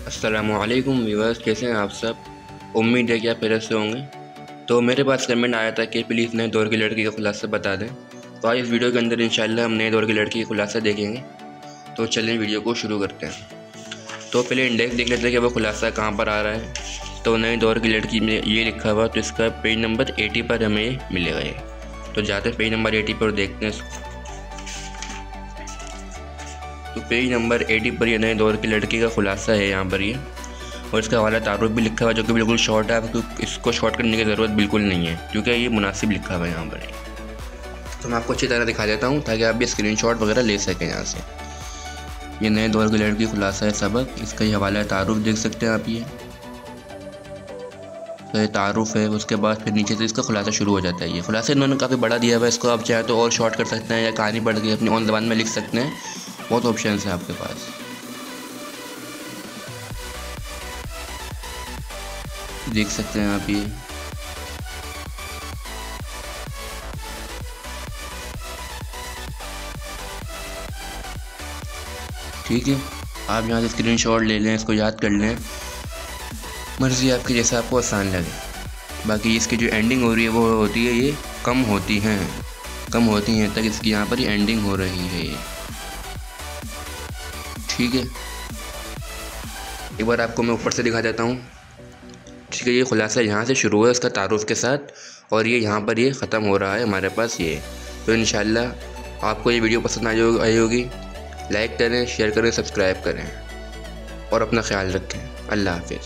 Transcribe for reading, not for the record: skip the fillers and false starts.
अस्सलामुअलैकुम व्यूअर्स, कैसे हैं आप सब। उम्मीद है कि आप खैरियत से होंगे। तो मेरे पास कमेंट आया था कि प्लीज़ नए दौर की लड़की का खुलासा बता दें। तो आज इस वीडियो के अंदर इंशाल्लाह हम नए दौर की लड़की का खुलासा देखेंगे। तो चलिए वीडियो को शुरू करते हैं। तो पहले इंडेक्स देख लेते हैं कि वो खुलासा कहाँ पर आ रहा है। तो नए दौर की लड़की में ये लिखा हुआ, तो इसका पेज नंबर 80 पर हमें मिलेगा ये। तो जाते हैं पेज नंबर 80 पर देखते हैं इसको। तो पेज नंबर 80 पर ये नए दौर की लड़की का खुलासा है यहाँ पर ये, और इसका हवाला तारुफ भी लिखा हुआ है जो कि बिल्कुल शॉर्ट है। आपको इसको शॉर्ट करने की ज़रूरत बिल्कुल नहीं है क्योंकि ये मुनासिब लिखा हुआ है यहाँ पर। तो मैं आपको अच्छी तरह दिखा देता हूँ ताकि आप भी स्क्रीनशॉट वगैरह ले सकें यहाँ से। ये नए दौर की लड़की खुलासा है सबक, इसका ये हवाला तारुफ देख सकते हैं आप। ये तो ये तारुफ है, उसके बाद फिर नीचे से इसका खुलासा शुरू हो जाता है। ये खुलासा इन्होंने काफ़ी बड़ा दिया हुआ है, इसको आप चाहे तो और शॉर्ट कर सकते हैं या कहानी पढ़ के अपनी ऑन ज़बान में लिख सकते हैं। बहुत ऑप्शन है आपके पास, देख सकते हैं आप। ये ठीक है, आप यहाँ से स्क्रीनशॉट ले लें, इसको याद कर लें, मर्ज़ी आपकी, जैसा आपको आसान लगे। बाकी इसकी जो एंडिंग हो रही है वो होती है, ये कम होती हैं तक इसकी यहाँ पर एंडिंग हो रही है ये। ठीक है, एक बार आपको मैं ऊपर से दिखा देता हूँ। ठीक है, ये खुलासा यहाँ से शुरू है इसका तारुफ के साथ, और ये यहाँ पर ये ख़त्म हो रहा है हमारे पास ये। तो इंशाल्लाह आपको ये वीडियो पसंद आई होगी। लाइक करें, शेयर करें, सब्सक्राइब करें और अपना ख्याल रखें। अल्लाह हाफिज़।